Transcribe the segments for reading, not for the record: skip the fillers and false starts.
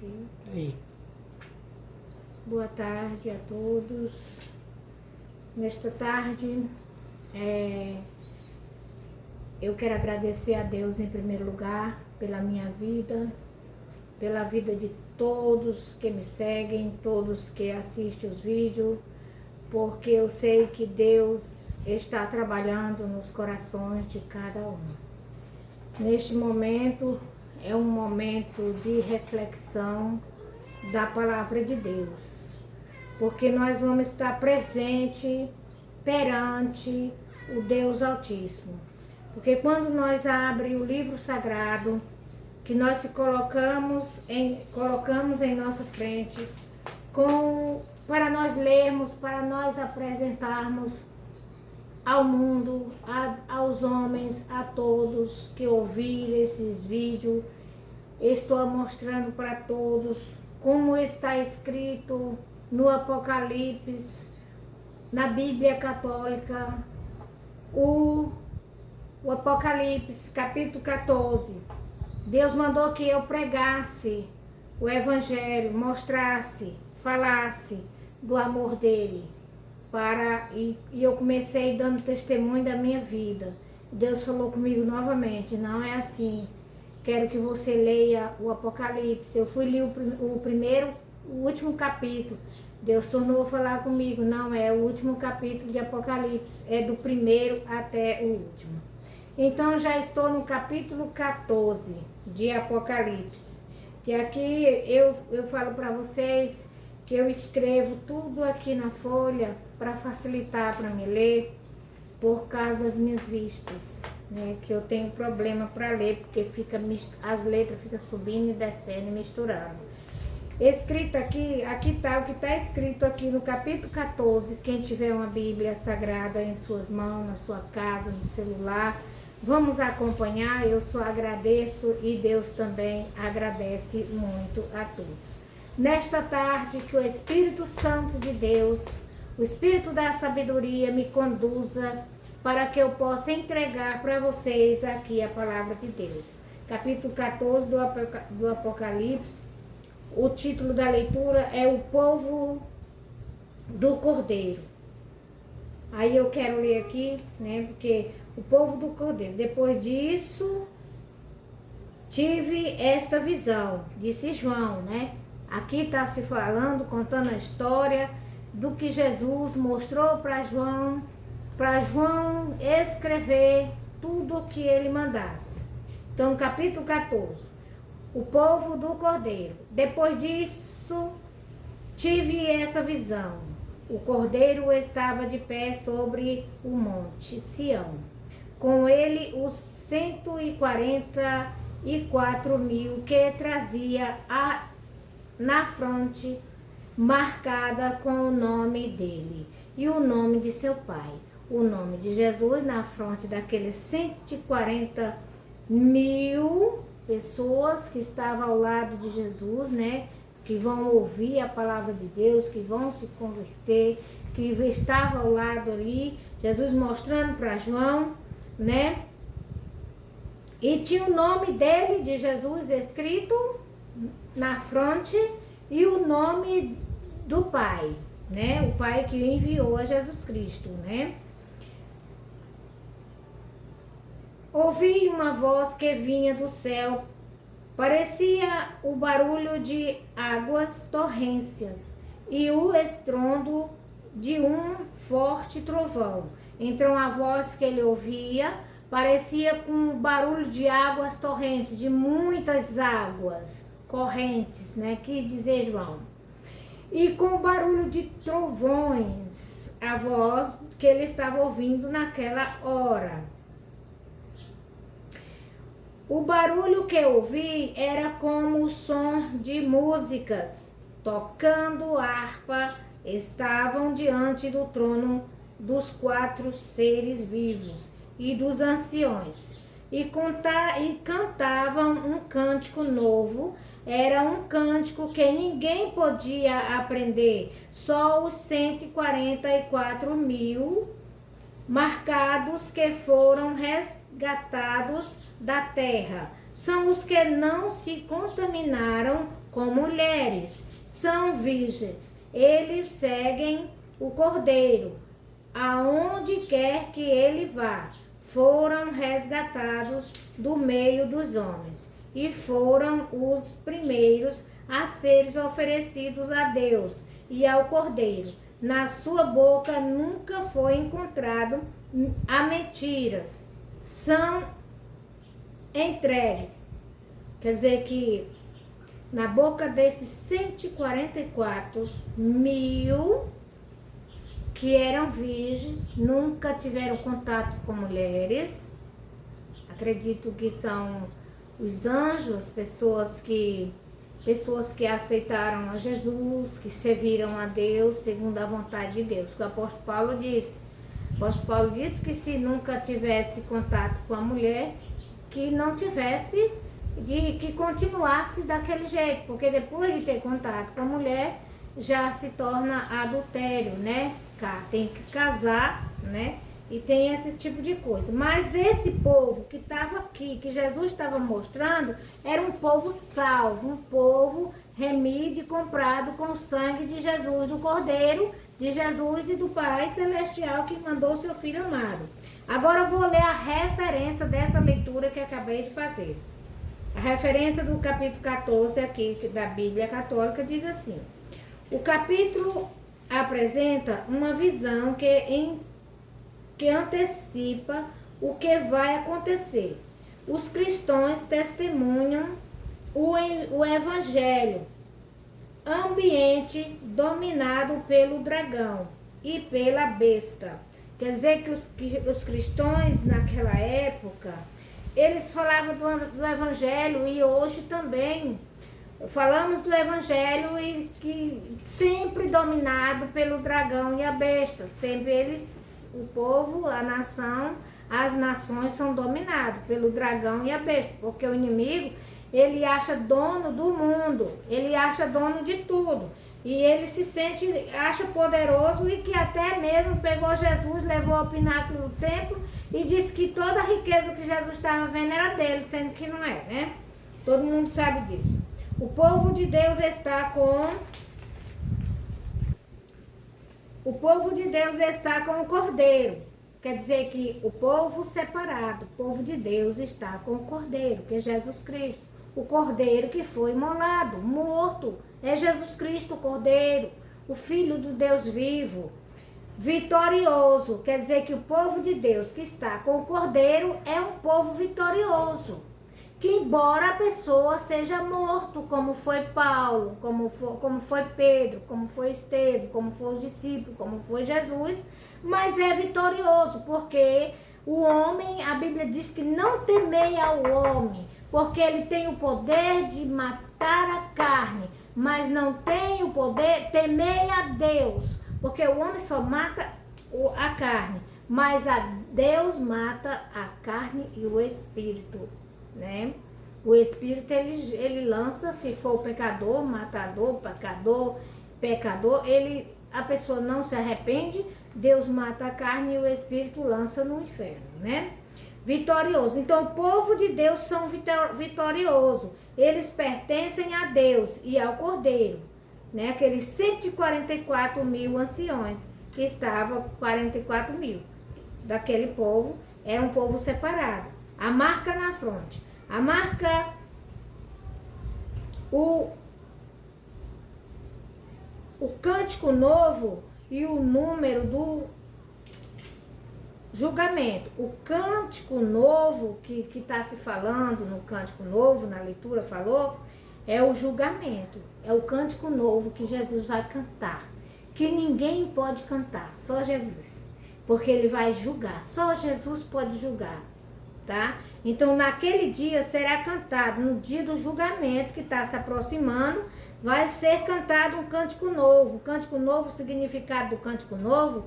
aqui. Aí. Boa tarde a todos. Nesta tarde, eu quero agradecer a Deus em primeiro lugar pela minha vida, pela vida de todos que me seguem, todos que assistem os vídeos, porque eu sei que Deus está trabalhando nos corações de cada um. Neste momento, é um momento de reflexão da palavra de Deus, porque nós vamos estar presente perante o Deus Altíssimo. Porque quando nós abrimos o livro sagrado, que nós se colocamos em nossa frente, para nós lermos, para nós apresentarmos ao mundo, aos homens, a todos que ouvirem esses vídeos, estou mostrando para todos como está escrito no Apocalipse, na Bíblia Católica, o Apocalipse, capítulo 14. Deus mandou que eu pregasse o Evangelho, mostrasse, falasse do amor dele. E eu comecei dando testemunho da minha vida. Deus falou comigo novamente, não é assim. Quero que você leia o Apocalipse. Eu fui ler o último capítulo. Deus tornou a falar comigo, não é o último capítulo de Apocalipse, é do primeiro até o último. Então já estou no capítulo 14 de Apocalipse. E aqui eu falo para vocês que eu escrevo tudo aqui na folha para facilitar para me ler, por causa das minhas vistas, né? Que eu tenho problema para ler, porque as letras ficam subindo e descendo e misturando. Escrito aqui está o que está escrito aqui no capítulo 14. Quem tiver uma Bíblia Sagrada em suas mãos, na sua casa, no celular, vamos acompanhar. Eu só agradeço e Deus também agradece muito a todos. Nesta tarde, que o Espírito Santo de Deus, o Espírito da sabedoria, me conduza para que eu possa entregar para vocês aqui a palavra de Deus. Capítulo 14 do Apocalipse, o título da leitura é O Povo do Cordeiro. Aí eu quero ler aqui, né, porque o povo do Cordeiro. Depois disso, tive esta visão, disse João, né? Aqui está se falando, contando a história do que Jesus mostrou para João escrever tudo o que ele mandasse. Então, capítulo 14, o povo do Cordeiro. Depois disso, tive essa visão. O Cordeiro estava de pé sobre o monte Sião. Com ele os 144.000 que trazia na fronte marcada com o nome dele e o nome de seu pai. O nome de Jesus na fronte daqueles 140.000 pessoas que estavam ao lado de Jesus, né? Que vão ouvir a palavra de Deus, que vão se converter, que estavam ao lado ali, Jesus mostrando para João, né? E tinha o nome dele, de Jesus, escrito na fronte e o nome do Pai, né? O Pai que enviou a Jesus Cristo, né? Ouvi uma voz que vinha do céu, parecia o barulho de águas torrências e o estrondo de um forte trovão. Então a voz que ele ouvia parecia com o barulho de águas torrentes, de muitas águas correntes, né? Quis dizer João. E com o barulho de trovões, a voz que ele estava ouvindo naquela hora. O barulho que eu ouvi era como o som de músicas, tocando harpa, estavam diante do trono dos 4 seres vivos e dos anciões, e cantavam um cântico novo. Era um cântico que ninguém podia aprender, só os 144.000 marcados que foram resgatados da terra. São os que não se contaminaram com mulheres, são virgens. Eles seguem o Cordeiro, aonde quer que ele vá. Foram resgatados do meio dos homens e foram os primeiros a seres oferecidos a Deus e ao Cordeiro. Na sua boca nunca foi encontrado a mentiras. São entregues. Quer dizer que na boca desses 144 mil que eram virgens, nunca tiveram contato com mulheres. Acredito que são os anjos, pessoas que aceitaram a Jesus, que serviram a Deus segundo a vontade de Deus. O apóstolo Paulo disse. O apóstolo Paulo disse que se nunca tivesse contato com a mulher, que não tivesse, que continuasse daquele jeito, porque depois de ter contato com a mulher, já se torna adultério, né? Tem que casar, né? E tem esse tipo de coisa. Mas esse povo que estava aqui, que Jesus estava mostrando, era um povo salvo, um povo remido e comprado com o sangue de Jesus, do Cordeiro de Jesus e do Pai Celestial que mandou o seu Filho amado. Agora eu vou ler a referência dessa leitura que acabei de fazer. A referência do capítulo 14 aqui da Bíblia Católica diz assim: o capítulo apresenta uma visão que antecipa o que vai acontecer. Os cristãos testemunham o evangelho, ambiente dominado pelo dragão e pela besta. Quer dizer que os cristãos naquela época, eles falavam do evangelho, e hoje também falamos do evangelho, e que sempre dominado pelo dragão e a besta. Sempre o povo, a nação, as nações são dominados pelo dragão e a besta, porque o inimigo, ele acha dono do mundo, ele acha dono de tudo, e ele acha poderoso, e que até mesmo pegou Jesus, levou ao pináculo do templo e disse que toda a riqueza que Jesus estava vendo era dele, sendo que não é, né? Todo mundo sabe disso. O povo de Deus está com o Cordeiro. Quer dizer que o povo separado, o povo de Deus está com o Cordeiro, que é Jesus Cristo. O Cordeiro que foi imolado, morto, é Jesus Cristo, o Cordeiro, o Filho do Deus vivo, vitorioso. Quer dizer que o povo de Deus que está com o Cordeiro é um povo vitorioso. Que embora a pessoa seja morto, como foi Paulo, como foi Pedro, como foi Estevão, como foi os discípulos, como foi Jesus, mas é vitorioso, porque o homem, a Bíblia diz que não temei ao homem, porque ele tem o poder de matar a carne, mas não tem o poder, temei a Deus, porque o homem só mata a carne, mas a Deus mata a carne e o espírito, né? O espírito, ele lança, se for pecador, matador, pecador, a pessoa não se arrepende, Deus mata a carne e o espírito lança no inferno, né? Vitorioso. Então, o povo de Deus são vitoriosos. Eles pertencem a Deus e ao Cordeiro, né? Aqueles 144 mil anciões, que estavam 44 mil daquele povo, é um povo separado. A marca na fronte. A marca, o cântico novo e o número do julgamento. O cântico novo que está se falando no cântico novo, na leitura falou, é o julgamento. É o cântico novo que Jesus vai cantar. Que ninguém pode cantar, só Jesus. Porque ele vai julgar, só Jesus pode julgar, tá? Então, naquele dia será cantado, no dia do julgamento que está se aproximando, vai ser cantado um cântico novo. O cântico novo, o significado do cântico novo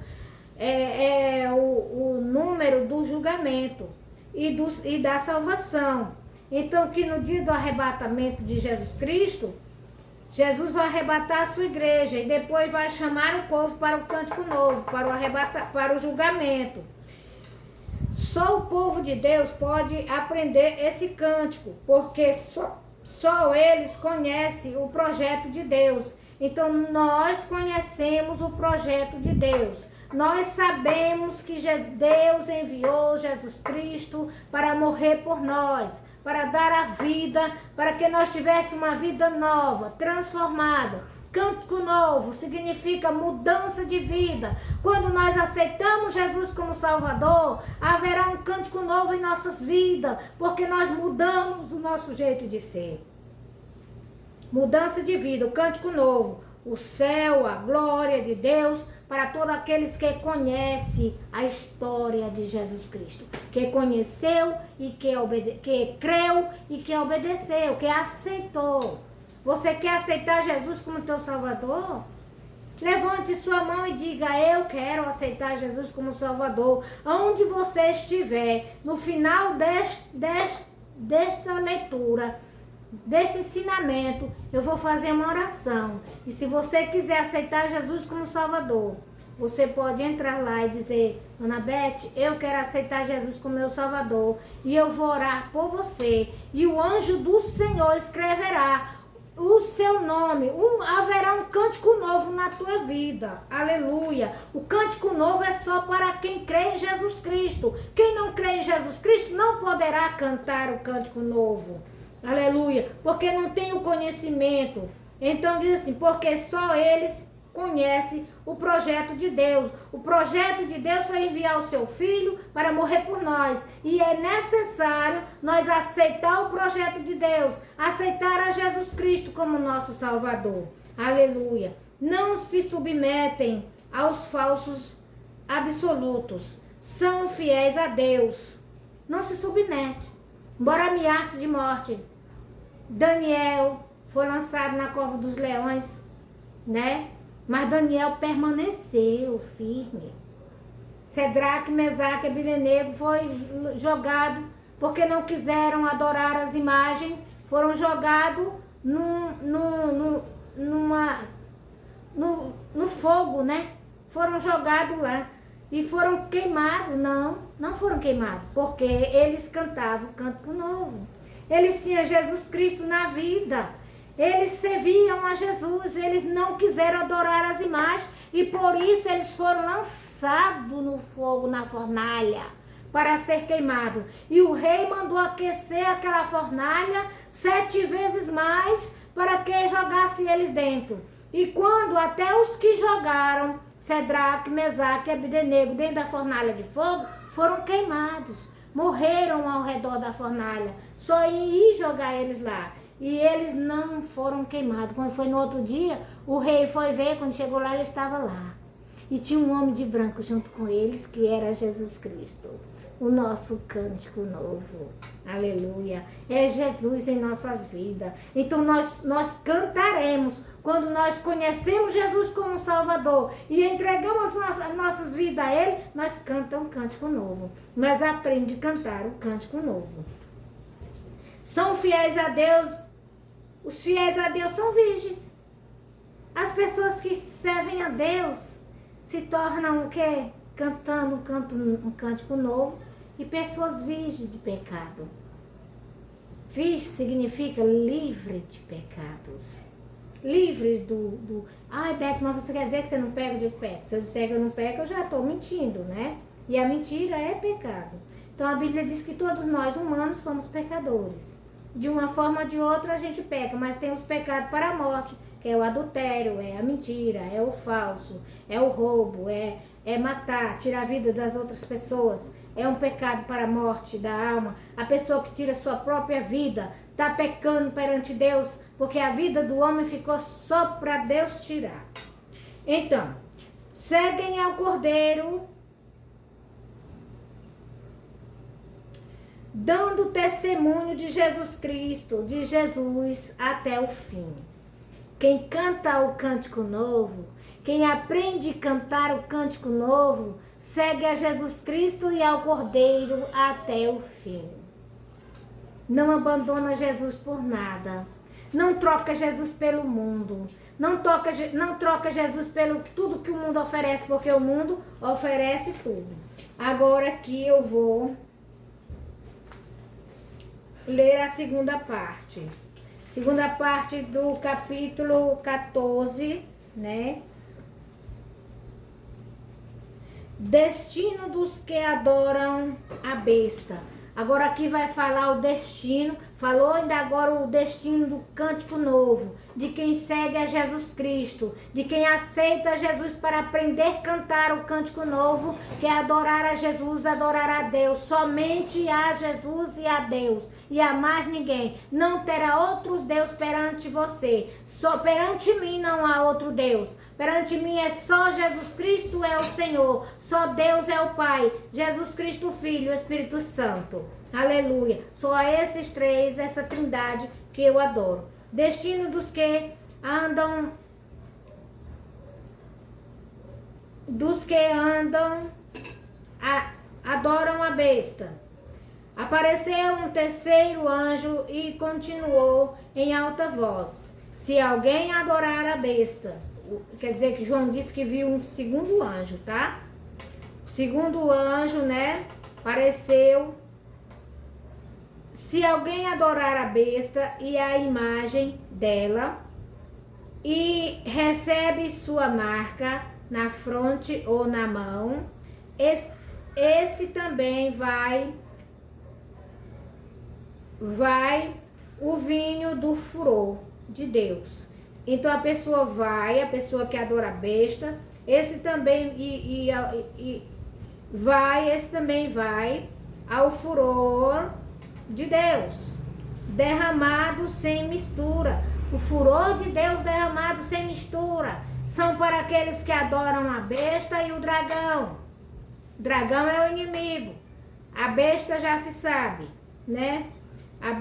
é o número do julgamento e da salvação. Então, que no dia do arrebatamento de Jesus Cristo, Jesus vai arrebatar a sua igreja e depois vai chamar o povo para o cântico novo, para o julgamento. Só o povo de Deus pode aprender esse cântico, porque Só eles conhecem o projeto de Deus. Então, nós conhecemos o projeto de Deus. Nós sabemos que Deus enviou Jesus Cristo para morrer por nós, para dar a vida, para que nós tivéssemos uma vida nova, transformada. Cântico novo significa mudança de vida. Quando nós aceitamos Jesus como Salvador, haverá um cântico novo em nossas vidas, porque nós mudamos o nosso jeito de ser. Mudança de vida, o cântico novo, o céu, a glória de Deus para todos aqueles que conhecem a história de Jesus Cristo, que conheceu e que creu e que obedeceu, que aceitou. Você quer aceitar Jesus como teu Salvador? Levante sua mão e diga: eu quero aceitar Jesus como Salvador. Aonde você estiver, no final desta leitura, deste ensinamento, eu vou fazer uma oração. E se você quiser aceitar Jesus como Salvador, você pode entrar lá e dizer: Ana Beth, eu quero aceitar Jesus como meu Salvador, e eu vou orar por você, e o anjo do Senhor escreverá o seu nome, haverá um cântico novo na tua vida, aleluia. O cântico novo é só para quem crê em Jesus Cristo. Quem não crê em Jesus Cristo não poderá cantar o cântico novo, aleluia, porque não tem o conhecimento. Então diz assim: porque só eles conhecem o projeto de Deus. O projeto de Deus foi enviar o seu Filho para morrer por nós. E é necessário nós aceitar o projeto de Deus, aceitar a Jesus Cristo como nosso Salvador. Aleluia. Não se submetem aos falsos absolutos. São fiéis a Deus. Não se submete. Embora ameace de morte. Daniel foi lançado na cova dos leões, né? Mas Daniel permaneceu firme. Cedraque, Mesaque e Abdenego foi jogado porque não quiseram adorar as imagens. Foram jogados no fogo, né? Foram jogados lá. E foram queimados. Não foram queimados. Porque eles cantavam o cântico novo. Eles tinham Jesus Cristo na vida. Eles serviam a Jesus, eles não quiseram adorar as imagens e por isso eles foram lançados no fogo, na fornalha, para ser queimados. E o rei mandou aquecer aquela fornalha 7 vezes mais para que jogasse eles dentro. E quando até os que jogaram Cedraque, Mesaque e Abdenego dentro da fornalha de fogo foram queimados, morreram ao redor da fornalha, só ia jogar eles lá. E eles não foram queimados. Quando foi no outro dia, o rei foi ver, quando chegou lá, ele estava lá. E tinha um homem de branco junto com eles, que era Jesus Cristo. O nosso cântico novo. Aleluia. É Jesus em nossas vidas. Então nós cantaremos quando nós conhecemos Jesus como Salvador e entregamos nossas vidas a Ele, nós cantamos um cântico novo. Nós aprendemos a cantar o cântico novo. São fiéis a Deus. Os fiéis a Deus são virgens. As pessoas que servem a Deus se tornam o quê? Cantando um cântico novo e pessoas virgens de pecado. Virgem significa livre de pecados. Livres do... Ai, Beto, mas você quer dizer que você não pega? Eu digo, pego. Se eu disser que eu não pego, eu já estou mentindo, né? E a mentira é pecado. Então a Bíblia diz que todos nós humanos somos pecadores. De uma forma ou de outra a gente peca, mas tem os pecados para a morte, que é o adultério, é a mentira, é o falso, é o roubo, é matar, tirar a vida das outras pessoas. É um pecado para a morte da alma. A pessoa que tira a sua própria vida está pecando perante Deus, porque a vida do homem ficou só para Deus tirar. Então, seguem ao Cordeiro, dando testemunho de Jesus Cristo, de Jesus até o fim. Quem canta o cântico novo, quem aprende a cantar o cântico novo, segue a Jesus Cristo e ao Cordeiro até o fim. Não abandona Jesus por nada. Não troca Jesus pelo mundo. Não troca Jesus pelo tudo que o mundo oferece, porque o mundo oferece tudo. Agora aqui eu vou ler a segunda parte. Segunda parte do capítulo 14, né? Destino dos que adoram a besta. Agora aqui vai falar o destino. Falou ainda agora o destino do cântico novo. De quem segue a Jesus Cristo. De quem aceita Jesus para aprender a cantar o cântico novo. Que é adorar a Jesus, adorar a Deus. Somente a Jesus e a Deus. E a mais ninguém. Não terá outros deuses perante você. Só perante mim não há outro Deus. Perante mim é só Jesus Cristo é o Senhor. Só Deus é o Pai. Jesus Cristo Filho e o Espírito Santo. Aleluia. Só esses três, essa trindade que eu adoro. Destino dos que andam... adoram a besta. Apareceu um terceiro anjo e continuou em alta voz. Se alguém adorar a besta... Quer dizer que João disse que viu um segundo anjo, tá? O segundo anjo, né? Apareceu. Se alguém adorar a besta e a imagem dela e recebe sua marca na fronte ou na mão, esse também vai o vinho do furor de Deus. Então a pessoa que adora a besta, esse também vai ao furor de Deus, derramado sem mistura. O furor de Deus derramado sem mistura são para aqueles que adoram a besta e o dragão. O dragão é o inimigo. A besta já se sabe, né? A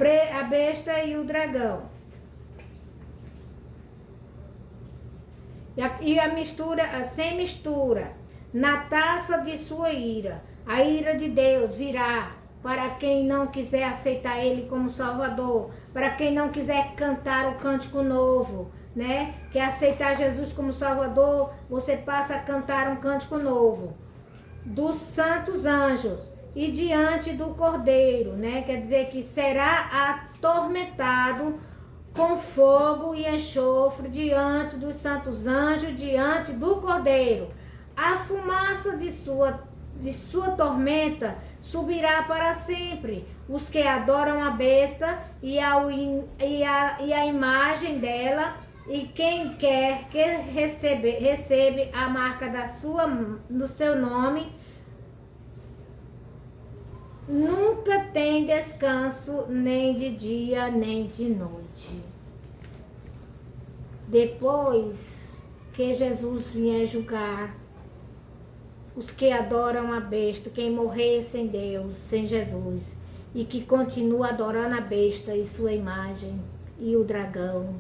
besta e o dragão. E a mistura, sem mistura, na taça de sua ira. A ira de Deus virá para quem não quiser aceitar Ele como Salvador, para quem não quiser cantar o cântico novo, né? Quer aceitar Jesus como Salvador, você passa a cantar um cântico novo. Dos santos anjos e diante do Cordeiro, né? Quer dizer que será atormentado com fogo e enxofre diante dos santos anjos, diante do Cordeiro. A fumaça de sua tormenta subirá para sempre. Os que adoram a besta e a imagem dela, e quem quer que recebe a marca do seu nome, nunca tem descanso, nem de dia, nem de noite. Depois que Jesus vier julgar os que adoram a besta, quem morrer sem Deus, sem Jesus, e que continua adorando a besta e sua imagem, e o dragão,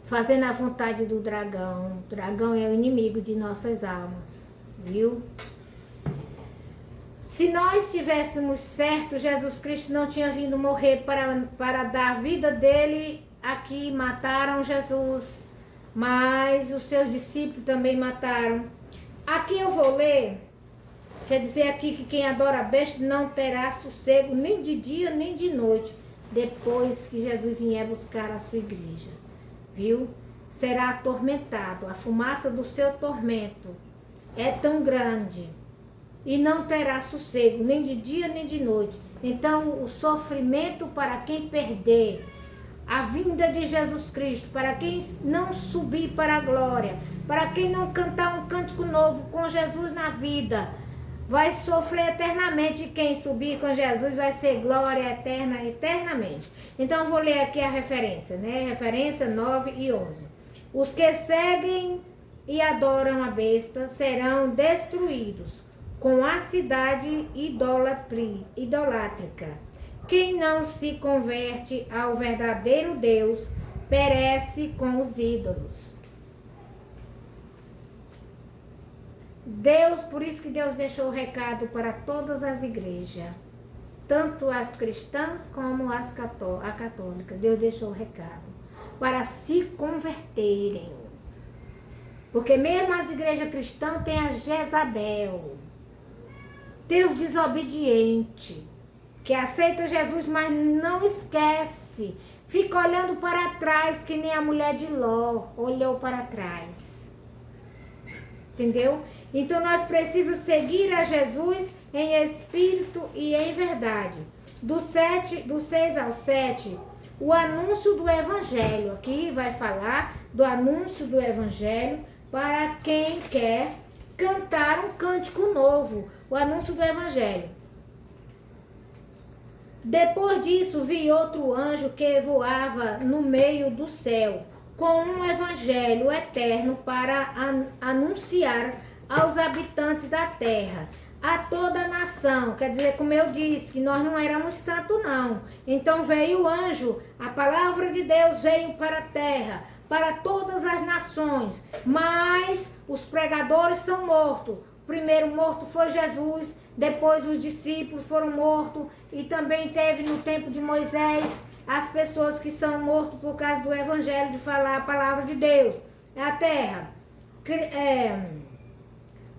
fazendo a vontade do dragão. O dragão é o inimigo de nossas almas, viu? Se nós tivéssemos certo, Jesus Cristo não tinha vindo morrer para dar a vida dele aqui. Mataram Jesus, mas os seus discípulos também mataram. Aqui eu vou ler, quer dizer aqui que quem adora a besta não terá sossego nem de dia nem de noite, depois que Jesus vier buscar a sua igreja, viu? Será atormentado, a fumaça do seu tormento é tão grande, e não terá sossego, nem de dia nem de noite. Então o sofrimento para quem perder a vinda de Jesus Cristo, para quem não subir para a glória, para quem não cantar um cântico novo com Jesus na vida, vai sofrer eternamente. Quem subir com Jesus vai ser glória eterna, eternamente. Então vou ler aqui a referência, né? Referência 9 e 11. Os que seguem e adoram a besta serão destruídos com a cidade idolátrica. Quem não se converte ao verdadeiro Deus perece com os ídolos. Deus, por isso que Deus deixou o recado para todas as igrejas, tanto as cristãs como a católica. Deus deixou o recado para se converterem. Porque mesmo as igrejas cristãs tem a Jezabel, tem os desobedientes, que aceita Jesus, mas não esquece. Fica olhando para trás, que nem a mulher de Ló olhou para trás. Entendeu? Então nós precisamos seguir a Jesus em espírito e em verdade. Do 6 ao 7, o anúncio do evangelho. Aqui vai falar do anúncio do evangelho para quem quer cantar um cântico novo. O anúncio do evangelho. Depois disso, vi outro anjo que voava no meio do céu, com um evangelho eterno para anunciar aos habitantes da terra, a toda a nação. Quer dizer, como eu disse, que nós não éramos santos, não. Então veio o anjo, a palavra de Deus veio para a terra, para todas as nações, mas os pregadores são mortos. O primeiro morto foi Jesus, depois os discípulos foram mortos, e também teve no tempo de Moisés as pessoas que são mortas por causa do evangelho, de falar a palavra de Deus. A terra,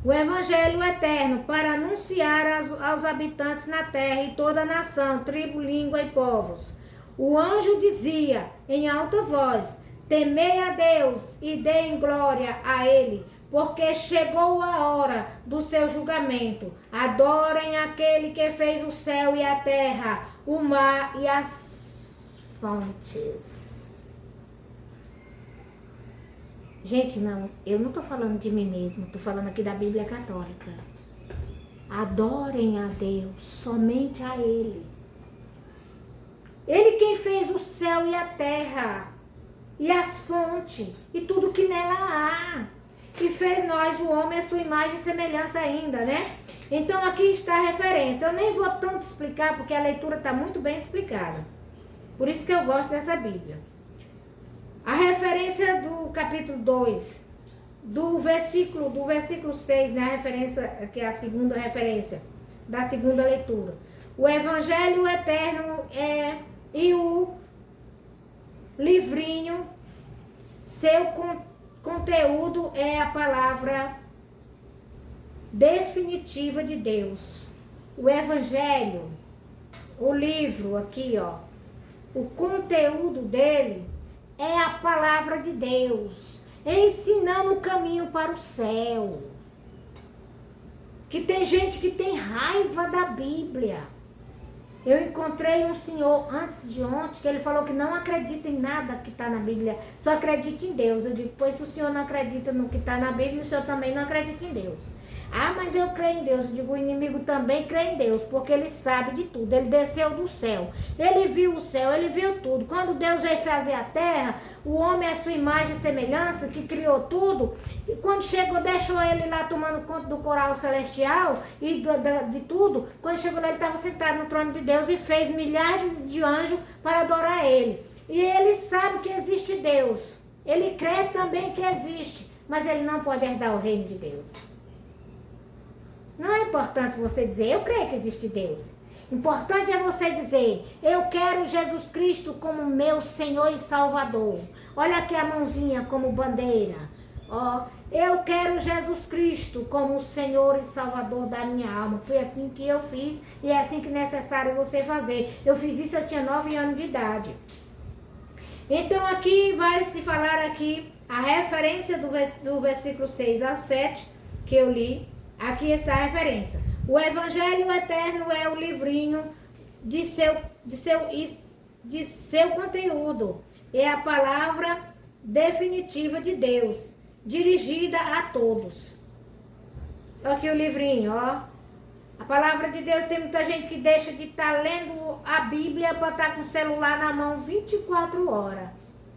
o evangelho eterno para anunciar aos habitantes na terra e toda a nação, tribo, língua e povos. O anjo dizia em alta voz: temei a Deus e deem glória a ele, porque chegou a hora do seu julgamento. Adorem aquele que fez o céu e a terra, o mar e as fontes. Gente, não, eu não estou falando de mim mesma, estou falando aqui da Bíblia Católica. Adorem a Deus, somente a Ele. Ele quem fez o céu e a terra, e as fontes, e tudo que nela há. E fez nós, o homem, a sua imagem e semelhança ainda, né? Então aqui está a referência. Eu nem vou tanto explicar, porque a leitura está muito bem explicada. Por isso que eu gosto dessa Bíblia. A referência do capítulo 2, do versículo 6, né? A referência, que é a segunda referência da segunda leitura. O Evangelho Eterno e o livrinho, seu conteúdo é a palavra definitiva de Deus. O Evangelho, o livro aqui, ó, o conteúdo dele é a palavra de Deus, ensinando o caminho para o céu. Que tem gente que tem raiva da Bíblia. Eu encontrei um senhor antes de ontem, que ele falou que não acredita em nada que está na Bíblia, só acredita em Deus. Eu digo, pois se o senhor não acredita no que está na Bíblia, o senhor também não acredita em Deus. Ah, mas eu creio em Deus. Eu digo, o inimigo também crê em Deus, porque ele sabe de tudo. Ele desceu do céu, ele viu o céu, ele viu tudo. Quando Deus veio fazer a terra, o homem é a sua imagem e semelhança, que criou tudo. E quando chegou, deixou ele lá tomando conta do coral celestial e de tudo. Quando chegou lá, ele estava sentado no trono de Deus e fez milhares de anjos para adorar ele. E ele sabe que existe Deus. Ele crê também que existe, mas ele não pode herdar o reino de Deus. Não é importante você dizer, eu creio que existe Deus. Importante é você dizer, eu quero Jesus Cristo como meu Senhor e Salvador. Olha aqui a mãozinha como bandeira. Ó, eu quero Jesus Cristo como o Senhor e Salvador da minha alma. Foi assim que eu fiz e é assim que é necessário você fazer. Eu fiz isso, eu tinha 9 anos de idade. Então aqui vai se falar aqui a referência do versículo 6 ao 7 que eu li. Aqui está a referência. O Evangelho Eterno é o livrinho de seu conteúdo. É a palavra definitiva de Deus, dirigida a todos. Aqui o livrinho, ó. A palavra de Deus, tem muita gente que deixa de estar lendo a Bíblia para estar com o celular na mão 24 horas,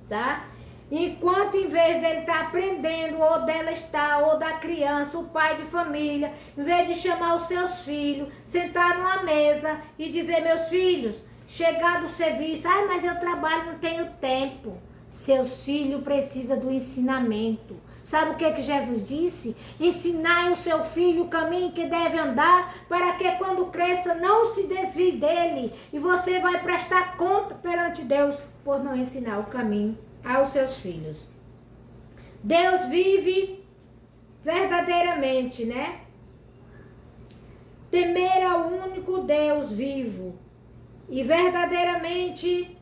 tá? Enquanto em vez dele estar aprendendo, ou dela estar, ou da criança, o pai de família, em vez de chamar os seus filhos, sentar numa mesa e dizer, meus filhos, chegar do serviço, mas eu trabalho, não tenho tempo. Seus filhos precisam do ensinamento. Sabe o que Jesus disse? Ensinai o seu filho o caminho que deve andar, para que quando cresça não se desvie dele. E você vai prestar conta perante Deus por não ensinar o caminho aos seus filhos. Deus vive verdadeiramente, né? Temer ao único Deus vivo e verdadeiramente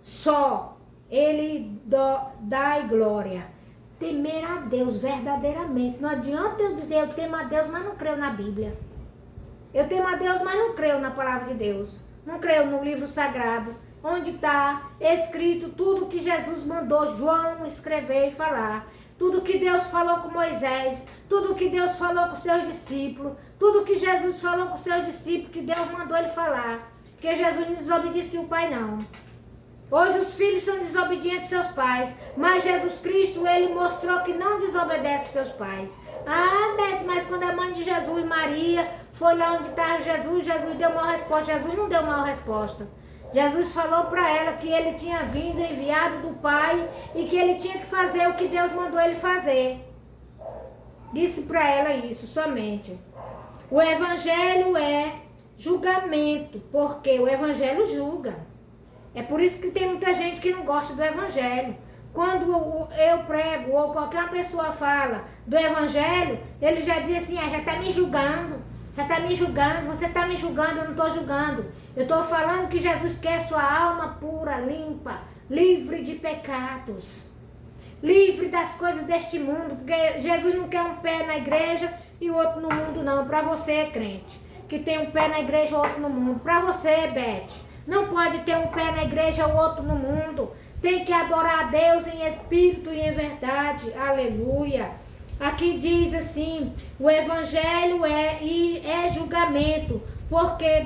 Só Ele dá glória. Temer a Deus verdadeiramente. Não adianta eu dizer eu temo a Deus, mas não creio na Bíblia. Eu temo a Deus, mas não creio na palavra de Deus. Não creio no livro sagrado, onde está escrito tudo que Jesus mandou João escrever e falar. Tudo que Deus falou com Moisés, tudo que Deus falou com seus discípulos, tudo que Jesus falou com seus discípulos, que Deus mandou ele falar. Porque Jesus não desobedecia o Pai, não. Hoje os filhos são desobedientes aos seus pais, mas Jesus Cristo, ele mostrou que não desobedece seus pais. Ah, Beth, mas quando a mãe de Jesus, Maria, foi lá onde estava Jesus, Jesus deu uma resposta. Jesus não deu uma resposta. Jesus falou para ela que ele tinha vindo enviado do Pai e que ele tinha que fazer o que Deus mandou ele fazer. Disse para ela isso somente. O Evangelho é julgamento, porque o Evangelho julga. É por isso que tem muita gente que não gosta do Evangelho. Quando eu prego ou qualquer pessoa fala do Evangelho, ele já diz assim, já está me julgando, você está me julgando, eu não estou julgando. Eu estou falando que Jesus quer sua alma pura, limpa, livre de pecados, livre das coisas deste mundo, porque Jesus não quer um pé na igreja e o outro no mundo não. Para você, crente, que tem um pé na igreja e outro no mundo. Para você, Beth, não pode ter um pé na igreja e o outro no mundo. Tem que adorar a Deus em espírito e em verdade. Aleluia. Aqui diz assim, o Evangelho é julgamento, porque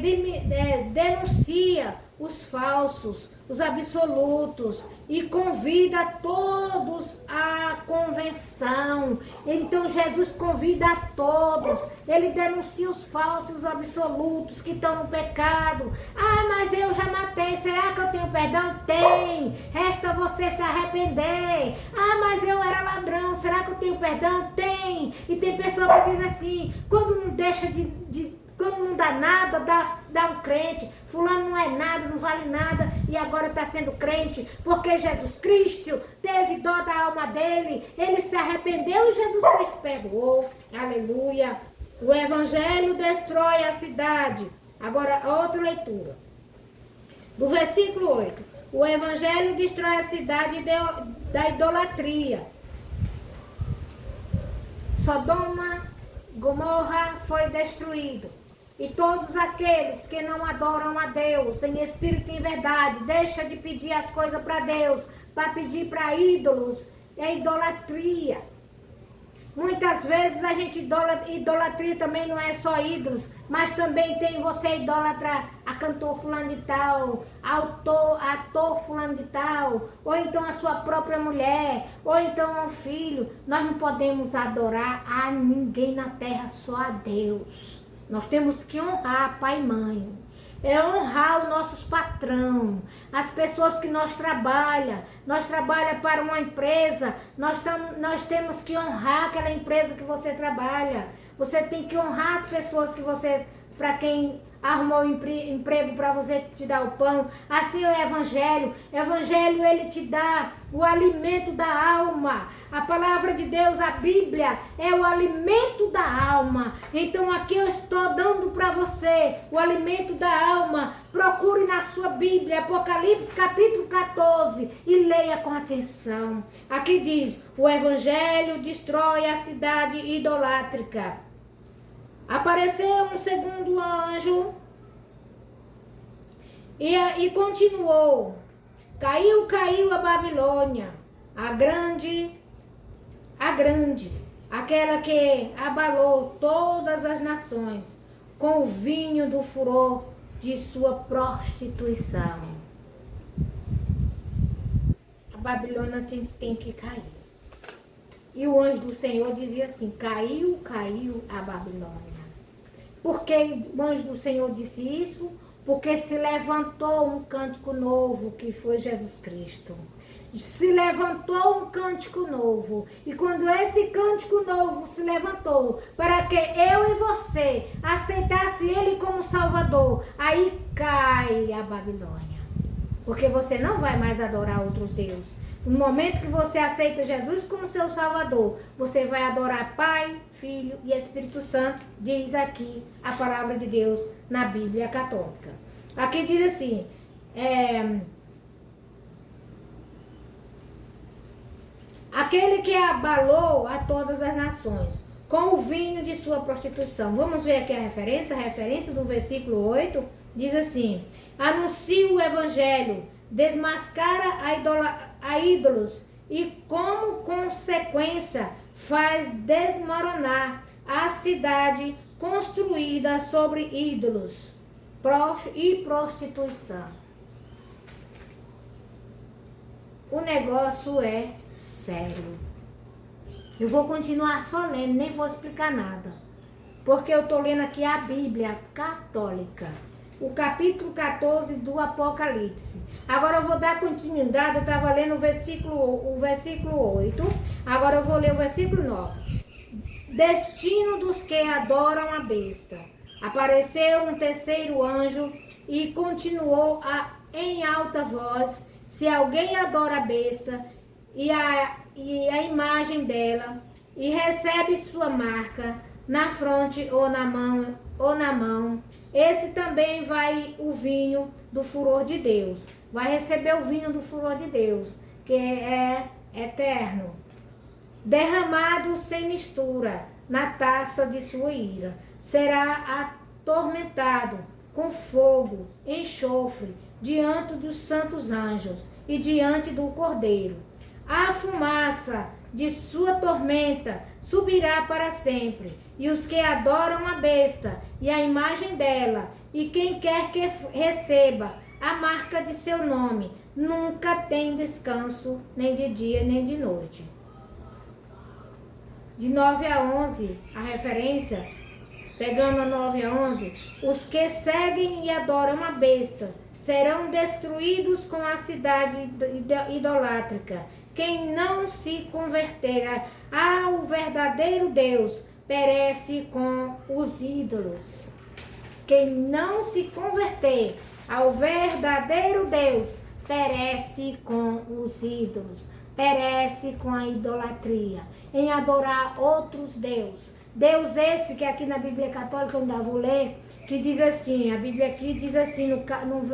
denuncia os falsos, os absolutos e convida todos à convenção. Então Jesus convida a todos, ele denuncia os falsos, os absolutos que estão no pecado. Ah, mas eu já matei, será que eu tenho perdão? Tem, resta você se arrepender. Ah, mas eu era ladrão, será que eu tenho perdão? Tem. E tem pessoa que diz assim, quando não deixa quando não dá nada, dá um crente. Fulano não é nada, não vale nada e agora está sendo crente. Porque Jesus Cristo teve dó da alma dele. Ele se arrependeu e Jesus Cristo perdoou. Aleluia. O Evangelho destrói a cidade. Agora, outra leitura. Do versículo 8. O Evangelho destrói a cidade da idolatria. Sodoma, Gomorra foi destruído. E todos aqueles que não adoram a Deus em espírito e em verdade, deixa de pedir as coisas para Deus, para pedir para ídolos, é idolatria. Muitas vezes a gente idolatria também não é só ídolos, mas também tem você idólatra a cantor fulano de tal, ator fulano de tal, ou então a sua própria mulher, ou então um filho. Nós não podemos adorar a ninguém na terra, só a Deus. Nós temos que honrar pai e mãe. É honrar os nossos patrão, as pessoas que nós trabalhamos para uma empresa, nós temos que honrar aquela empresa que você trabalha. Você tem que honrar as pessoas para quem arrumou emprego para você te dar o pão. Assim é o Evangelho. O Evangelho, ele te dá o alimento da alma. A palavra de Deus, a Bíblia, é o alimento da alma. Então aqui eu estou dando para você o alimento da alma. Procure na sua Bíblia, Apocalipse capítulo 14, e leia com atenção. Aqui diz, o Evangelho destrói a cidade idolátrica. Apareceu um segundo anjo e continuou. Caiu a Babilônia, a grande, aquela que abalou todas as nações com o vinho do furor de sua prostituição. A Babilônia tem que cair. E o anjo do Senhor dizia assim, caiu a Babilônia. Por que o anjo do Senhor disse isso? Porque se levantou um cântico novo, que foi Jesus Cristo. Se levantou um cântico novo. E quando esse cântico novo se levantou, para que eu e você aceitasse ele como Salvador, aí cai a Babilônia. Porque você não vai mais adorar outros deuses. No momento que você aceita Jesus como seu Salvador, você vai adorar Pai, Filho e Espírito Santo, diz aqui a palavra de Deus na Bíblia Católica. Aqui diz assim, aquele que abalou a todas as nações, com o vinho de sua prostituição. Vamos ver aqui a referência do versículo 8, diz assim: anuncia o evangelho, desmascara a ídolos e, como consequência, faz desmoronar a cidade construída sobre ídolos e prostituição. O negócio é sério. Eu vou continuar só lendo, nem vou explicar nada, porque eu estou lendo aqui a Bíblia Católica, o capítulo 14 do Apocalipse. Agora eu vou dar continuidade. Eu estava lendo o versículo 8, agora eu vou ler o versículo 9. Destino dos que adoram a besta. Apareceu um terceiro anjo e continuou em alta voz: se alguém adora a besta e a imagem dela e recebe sua marca na fronte ou na mão, esse também vai o vinho do furor de Deus. Vai receber o vinho do furor de Deus, que é eterno, derramado sem mistura na taça de sua ira. Será atormentado com fogo, enxofre, diante dos santos anjos e diante do Cordeiro. A fumaça de sua tormenta subirá para sempre, e os que adoram a besta e a imagem dela, e quem quer que receba a marca de seu nome, nunca tem descanso, nem de dia nem de noite. De 9 a 11, a referência, pegando a 9 a 11, os que seguem e adoram a besta serão destruídos com a cidade idolátrica. Quem não se converter ao verdadeiro Deus perece com os ídolos. Quem não se converter ao verdadeiro Deus perece com os ídolos, perece com a idolatria, em adorar outros deuses. Deus esse que aqui na Bíblia Católica eu ainda vou ler, que diz assim, a Bíblia aqui diz assim,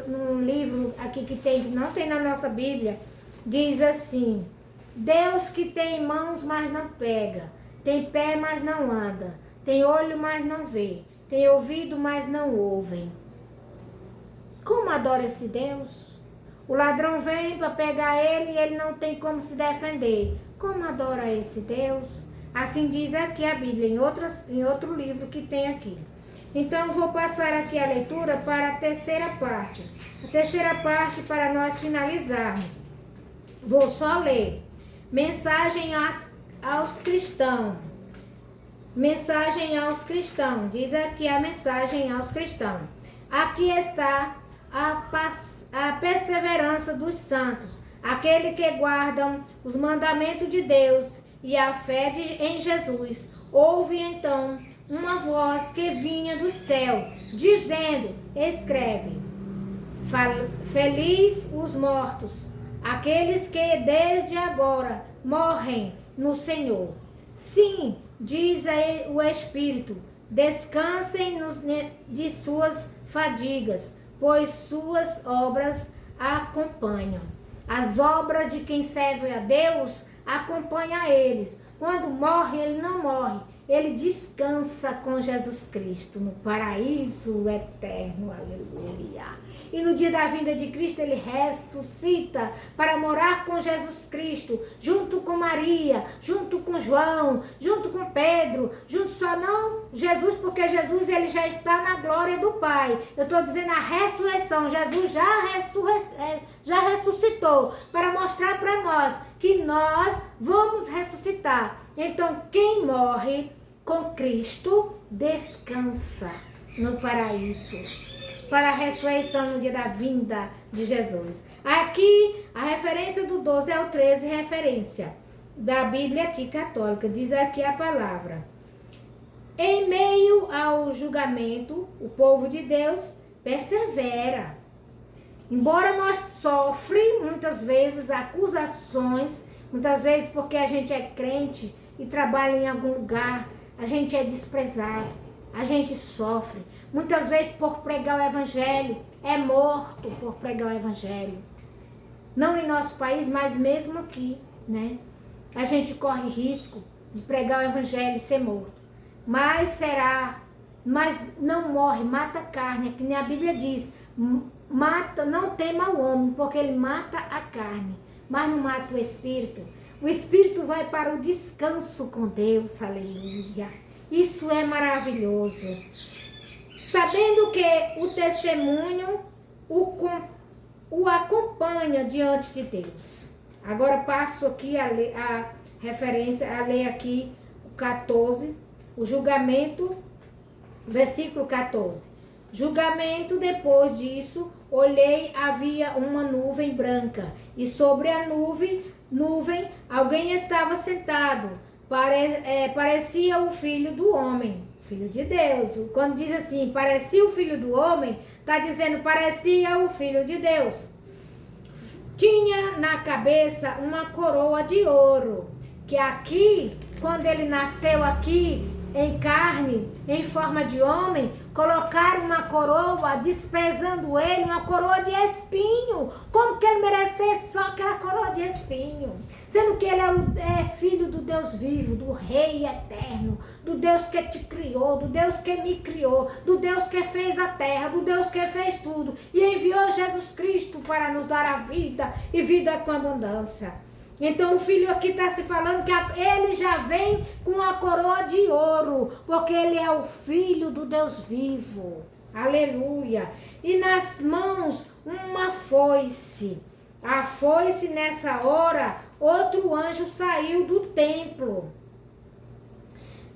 no livro aqui que tem, que não tem na nossa Bíblia, diz assim: Deus que tem mãos, mas não pega, tem pé, mas não anda, tem olho, mas não vê, tem ouvido, mas não ouvem. Como adora esse Deus? O ladrão vem para pegar ele e ele não tem como se defender. Como adora esse Deus? Assim diz aqui a Bíblia, em outro livro que tem aqui. Então, vou passar aqui a leitura para a terceira parte. A terceira parte para nós finalizarmos. Vou só ler. Mensagem aos cristãos. Mensagem aos cristãos. Diz aqui a mensagem aos cristãos. Aqui está a perseverança dos santos, aquele que guardam os mandamentos de Deus e a fé em Jesus. Houve então uma voz que vinha do céu, dizendo: escreve, feliz os mortos, aqueles que desde agora morrem no Senhor. Sim, diz o Espírito, descansem de suas fadigas, pois suas obras acompanham. As obras de quem serve a Deus acompanham eles. Quando morre, ele não morre. Ele descansa com Jesus Cristo no paraíso eterno. Aleluia. E no dia da vinda de Cristo, ele ressuscita para morar com Jesus Cristo, junto com Maria, junto com João, junto com Pedro, junto só não Jesus, porque Jesus ele já está na glória do Pai. Eu estou dizendo a ressurreição. Jesus já ressuscitou para mostrar para nós que nós vamos ressuscitar. Então, quem morre com Cristo descansa no paraíso, para a ressurreição no dia da vinda de Jesus. Aqui, a referência do 12 ao 13, referência da Bíblia aqui católica, diz aqui a palavra: em meio ao julgamento, o povo de Deus persevera. Embora nós sofremos muitas vezes acusações, muitas vezes porque a gente é crente e trabalha em algum lugar, a gente é desprezado, a gente sofre. Muitas vezes por pregar o evangelho, é morto por pregar o evangelho. Não em nosso país, mas mesmo aqui, né? a gente corre risco de pregar o evangelho e ser morto. Mas não morre, mata a carne, que nem a Bíblia diz, mata, não tema o homem, porque ele mata a carne, mas não mata o espírito. O espírito vai para o descanso com Deus, aleluia. Isso é maravilhoso. Sabendo que o testemunho o acompanha diante de Deus. Agora passo aqui a ler aqui o 14, o julgamento, versículo 14. Julgamento, depois disso, olhei, havia uma nuvem branca, e sobre a nuvem alguém estava sentado. Parecia o Filho do Homem, Filho de Deus. Quando diz assim, parecia o Filho do Homem, está dizendo, parecia o Filho de Deus. Tinha na cabeça uma coroa de ouro, que aqui, quando ele nasceu aqui, em carne, em forma de homem, colocaram uma coroa, desprezando ele, uma coroa de espinho. Como que ele merecesse só aquela coroa de espinho? Sendo que ele é filho do Deus vivo, do Rei eterno, do Deus que te criou, do Deus que me criou, do Deus que fez a terra, do Deus que fez tudo. E enviou Jesus Cristo para nos dar a vida e vida com abundância. Então o filho aqui está se falando que ele já vem com a coroa de ouro, porque ele é o filho do Deus vivo. Aleluia. E nas mãos uma foice. A foice, nessa hora, outro anjo saiu do templo,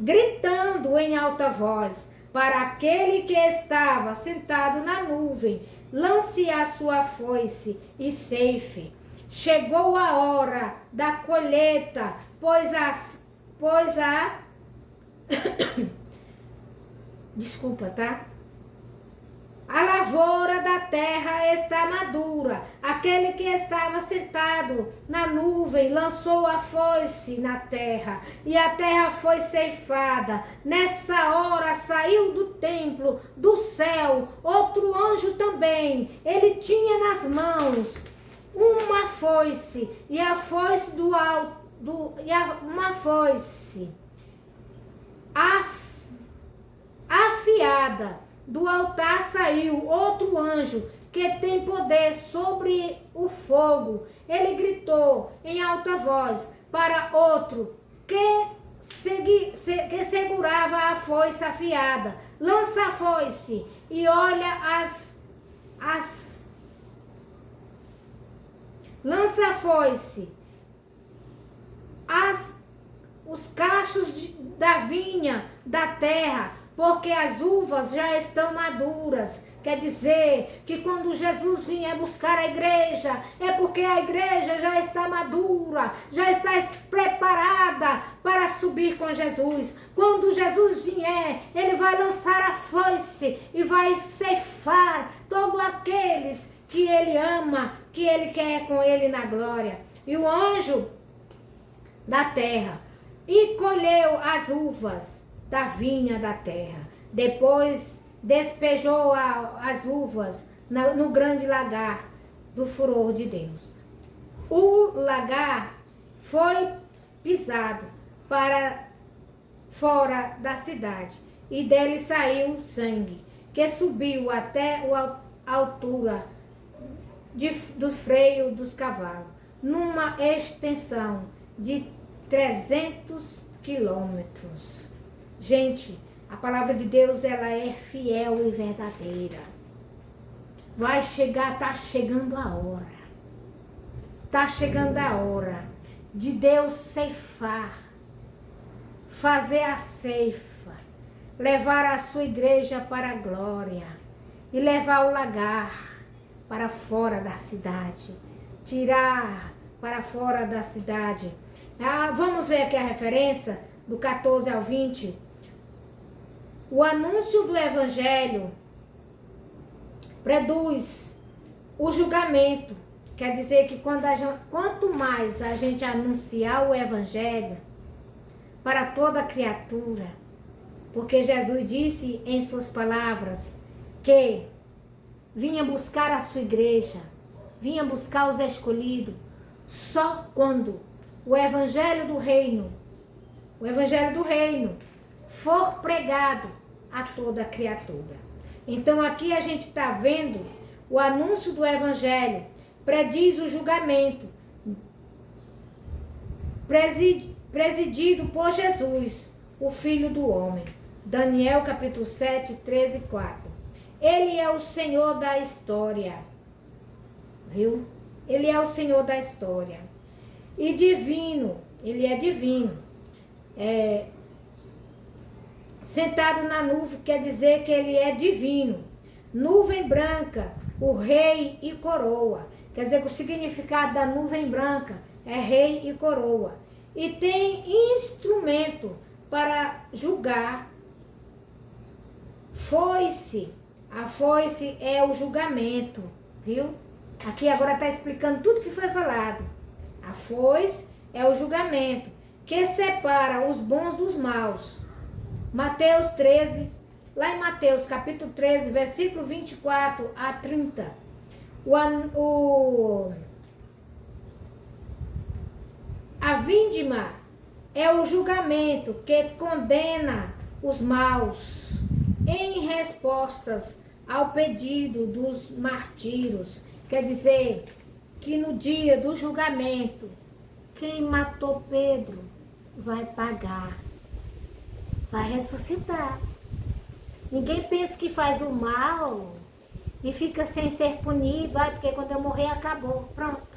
gritando em alta voz para aquele que estava sentado na nuvem: lance a sua foice e ceife. Chegou a hora da colheita, pois a desculpa, tá? A lavoura da terra está madura. Aquele que estava sentado na nuvem lançou a foice na terra, e a terra foi ceifada. Nessa hora saiu do templo, do céu, outro anjo também. Ele tinha nas mãos uma foice, e a foice uma foice afiada. Do altar saiu outro anjo que tem poder sobre o fogo. Ele gritou em alta voz para outro que segurava a foice afiada: lança a foice e olha lança a foice, os cachos da vinha da terra, porque as uvas já estão maduras. Quer dizer que quando Jesus vier buscar a igreja, é porque a igreja já está madura, já está preparada para subir com Jesus. Quando Jesus vier, ele vai lançar a foice e vai ceifar todos aqueles que ele ama, que ele quer com ele na glória. E o anjo da terra e colheu as uvas da vinha da terra. Depois despejou as uvas no grande lagar do furor de Deus. O lagar foi pisado para fora da cidade, e dele saiu sangue, que subiu até a altura do freio dos cavalos, numa extensão de 300 quilômetros. Gente, a palavra de Deus, ela é fiel e verdadeira. Vai chegar, tá chegando a hora. Tá chegando a hora de Deus ceifar, fazer a ceifa, levar a sua igreja para a glória e levar o lagar para fora da cidade, tirar para fora da cidade. Vamos ver aqui a referência do 14 ao 20. O anúncio do evangelho produz o julgamento. Quer dizer que quanto mais a gente anunciar o evangelho para toda criatura, porque Jesus disse em suas palavras que vinha buscar a sua igreja, vinha buscar os escolhidos, só quando o evangelho do reino, for pregado a toda criatura. Então aqui a gente está vendo o anúncio do evangelho, prediz o julgamento, presidido por Jesus, o Filho do Homem. Daniel capítulo 7, 13 e 4. Ele é o Senhor da história, viu? Ele é o Senhor da história. E divino, ele é divino. Sentado na nuvem quer dizer que ele é divino. Nuvem branca, o rei e coroa. Quer dizer que o significado da nuvem branca é rei e coroa. E tem instrumento para julgar. Foice. A foice é o julgamento, viu? Aqui agora está explicando tudo que foi falado. A foice é o julgamento, que separa os bons dos maus. Mateus 13, lá em Mateus capítulo 13, versículo 24 a 30. A vindima é o julgamento que condena os maus em respostas ao pedido dos martírios. Quer dizer que no dia do julgamento, quem matou Pedro vai pagar, vai ressuscitar. Ninguém pensa que faz o mal e fica sem ser punido, porque quando eu morrer acabou, pronto.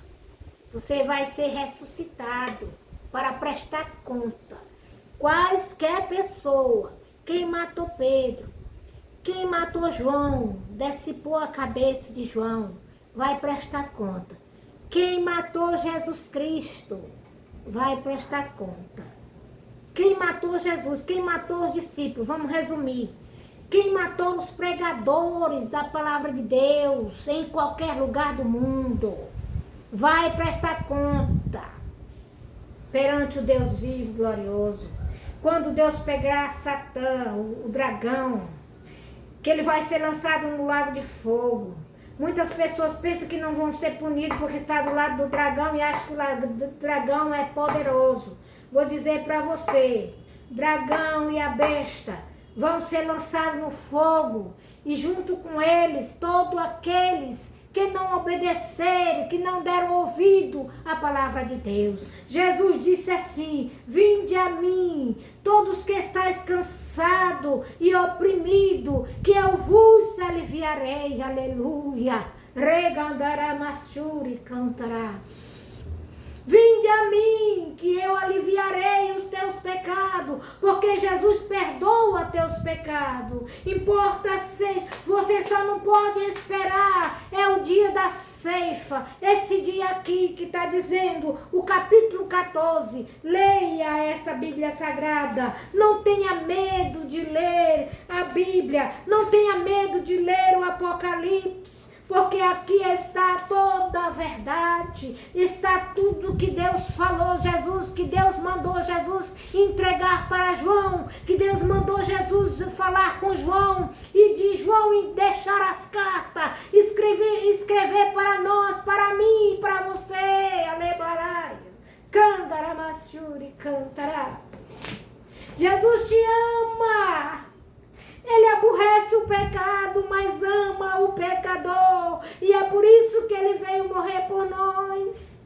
Você vai ser ressuscitado para prestar conta. Quaisquer pessoa, quem matou Pedro, quem matou João, decepou a cabeça de João, vai prestar conta. Quem matou Jesus Cristo vai prestar conta. Quem matou Jesus, quem matou os discípulos, vamos resumir. Quem matou os pregadores da palavra de Deus em qualquer lugar do mundo vai prestar conta perante o Deus vivo e glorioso. Quando Deus pegar Satã, o dragão, que ele vai ser lançado no lago de fogo. Muitas pessoas pensam que não vão ser punidos porque está do lado do dragão e acham que o lado do dragão é poderoso. Vou dizer para você, dragão e a besta vão ser lançados no fogo e junto com eles todos aqueles que não obedeceram, que não deram ouvido à palavra de Deus. Jesus disse assim: vinde a mim, todos que estáis cansados e oprimidos, que eu vos aliviarei. Aleluia. Regandaramassuri cantarás. Vinde a mim, que eu aliviarei os teus pecados, porque Jesus perdoa teus pecados. Importa seja, você só não pode esperar, é o dia da ceifa, esse dia aqui que está dizendo, o capítulo 14, leia essa Bíblia Sagrada, não tenha medo de ler a Bíblia, não tenha medo de ler o Apocalipse, porque aqui está toda a verdade, está tudo que Deus falou, Jesus, que Deus mandou Jesus entregar para João, que Deus mandou Jesus falar com João, e de João deixar as cartas, escrever para nós, para mim, para você, Alebaraia, Candaramassuri, cantará. Jesus te ama. Ele aborrece o pecado, mas ama o pecador. E é por isso que ele veio morrer por nós.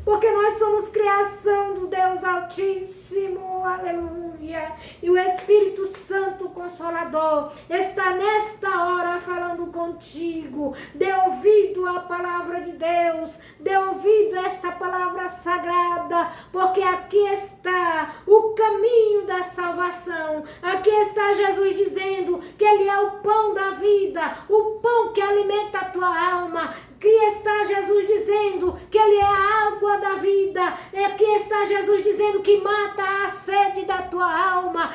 Porque nós somos criação do Deus Altíssimo. Aleluia. E o Espírito Santo Consolador está nesta hora falando contigo. Dê ouvido à palavra de Deus. Dê ouvido a esta palavra sagrada. Porque aqui está o caminho da salvação. Aqui está Jesus dizendo que Ele é o pão da vida. O pão que alimenta a tua alma. Aqui está Jesus dizendo que Ele é a água da vida. Aqui está Jesus dizendo que mata a sede da tua alma.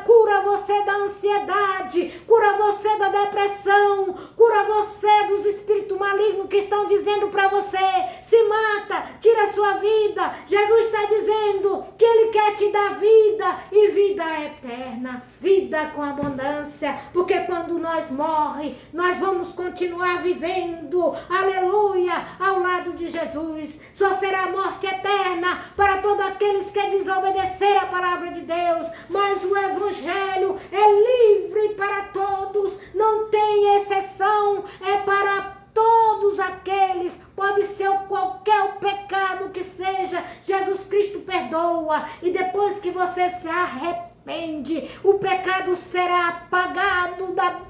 Cura você da ansiedade. Cura você da depressão. Cura você dos espíritos malignos que estão dizendo para você: se mata, tira a sua vida. Jesus está dizendo que Ele quer te te dá vida e vida eterna, vida com abundância, porque quando nós morremos, nós vamos continuar vivendo, aleluia, ao lado de Jesus. Só será morte eterna para todos aqueles que desobedeceram a palavra de Deus, mas o Evangelho é livre para todos, não tem exceção, é para todos aqueles, pode ser qualquer pecado que seja, Jesus Cristo perdoa, e depois que você se arrepende, o pecado será apagado da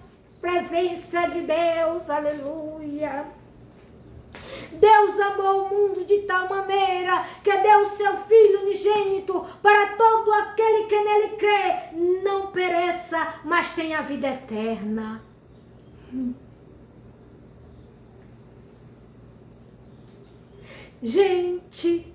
presença de Deus, aleluia. Deus amou o mundo de tal maneira que deu o seu Filho unigênito para todo aquele que nele crê, não pereça, mas tenha vida eterna. Gente,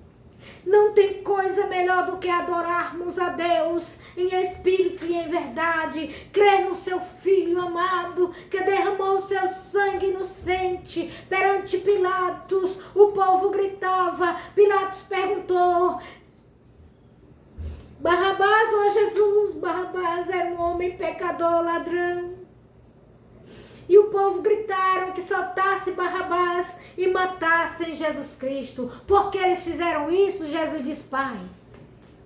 não tem coisa melhor do que adorarmos a Deus em espírito e em verdade, crer no seu Filho amado, que derramou o seu sangue inocente perante Pilatos. O povo gritava, Pilatos perguntou, Barrabás ou Jesus? Barrabás era um homem pecador, ladrão. E o povo gritaram que soltasse Barrabás e matassem Jesus Cristo. Porque eles fizeram isso, Jesus diz, Pai,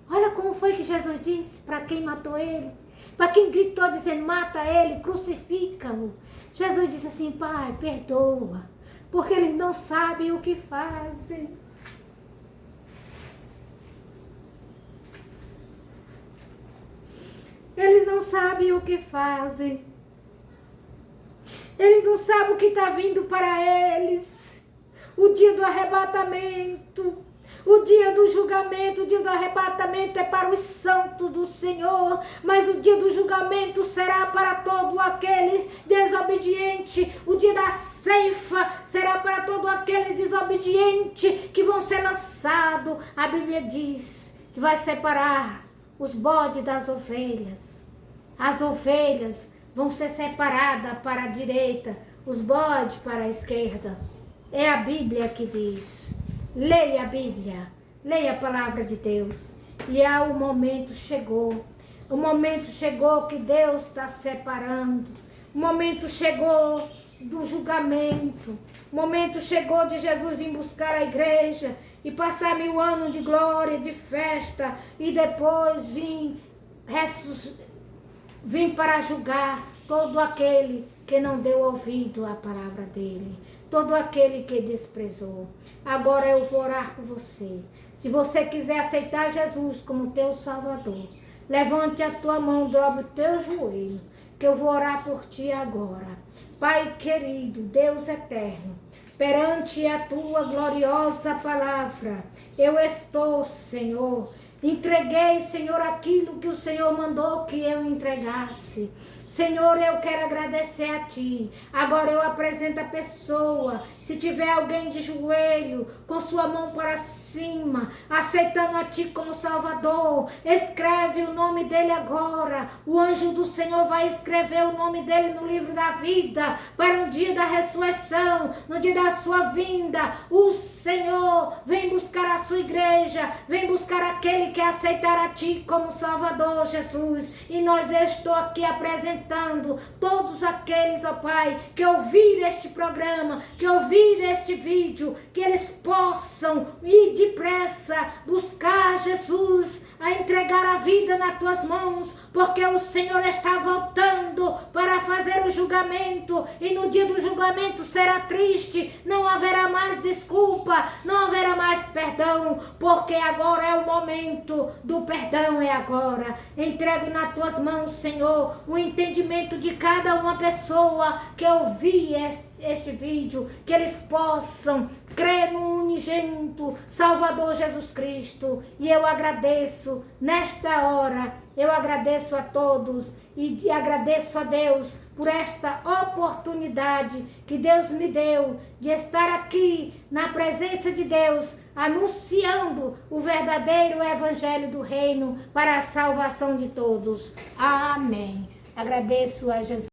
olha como foi que Jesus disse para quem matou ele. Para quem gritou dizendo, mata ele, crucifica-o. Jesus disse assim, Pai, perdoa, porque eles não sabem o que fazem. Eles não sabem o que fazem. Eles não sabem o que está vindo para eles. O dia do arrebatamento, o dia do julgamento, o dia do arrebatamento é para os santos do Senhor, mas o dia do julgamento será para todo aquele desobediente. O dia da ceifa será para todo aquele desobediente que vão ser lançados. A Bíblia diz que vai separar os bodes das ovelhas. As ovelhas vão ser separadas para a direita, os bodes para a esquerda. É a Bíblia que diz. Leia a Bíblia, leia a palavra de Deus. E o momento chegou. O momento chegou que Deus está separando. O momento chegou do julgamento. O momento chegou de Jesus vir buscar a igreja e passar 1000 anos de glória, de festa, e depois vir para julgar todo aquele que não deu ouvido à palavra dele, todo aquele que desprezou. Agora eu vou orar por você. Se você quiser aceitar Jesus como teu Salvador, levante a tua mão, dobre o teu joelho, que eu vou orar por ti agora. Pai querido, Deus eterno, perante a tua gloriosa palavra, eu estou, Senhor. Entreguei, Senhor, aquilo que o Senhor mandou que eu entregasse. Senhor, eu quero agradecer a Ti. Agora eu apresento a pessoa. Se tiver alguém de joelho, com sua mão para cima, aceitando a Ti como Salvador, escreve o nome dele agora. O anjo do Senhor vai escrever o nome dele no livro da vida, para o dia da ressurreição, no dia da sua vinda. O Senhor vem buscar a sua igreja, vem buscar aquele que aceitar a Ti como Salvador, Jesus. E nós estou aqui apresentando todos aqueles, ó Pai, que ouviram este programa, que ouviram este vídeo, que eles possam ir depressa buscar Jesus, a entregar a vida nas tuas mãos, porque o Senhor está voltando para fazer o julgamento, e no dia do julgamento será triste, não haverá mais desculpa, não haverá mais perdão, porque agora é o momento do perdão, é agora. Entrego nas tuas mãos, Senhor, o entendimento de cada uma pessoa que ouvir este vídeo, que eles possam crer no unigênito Salvador Jesus Cristo. E eu agradeço nesta hora, eu agradeço a todos e agradeço a Deus por esta oportunidade que Deus me deu de estar aqui na presença de Deus, anunciando o verdadeiro evangelho do reino para a salvação de todos. Amém. Agradeço a Jesus.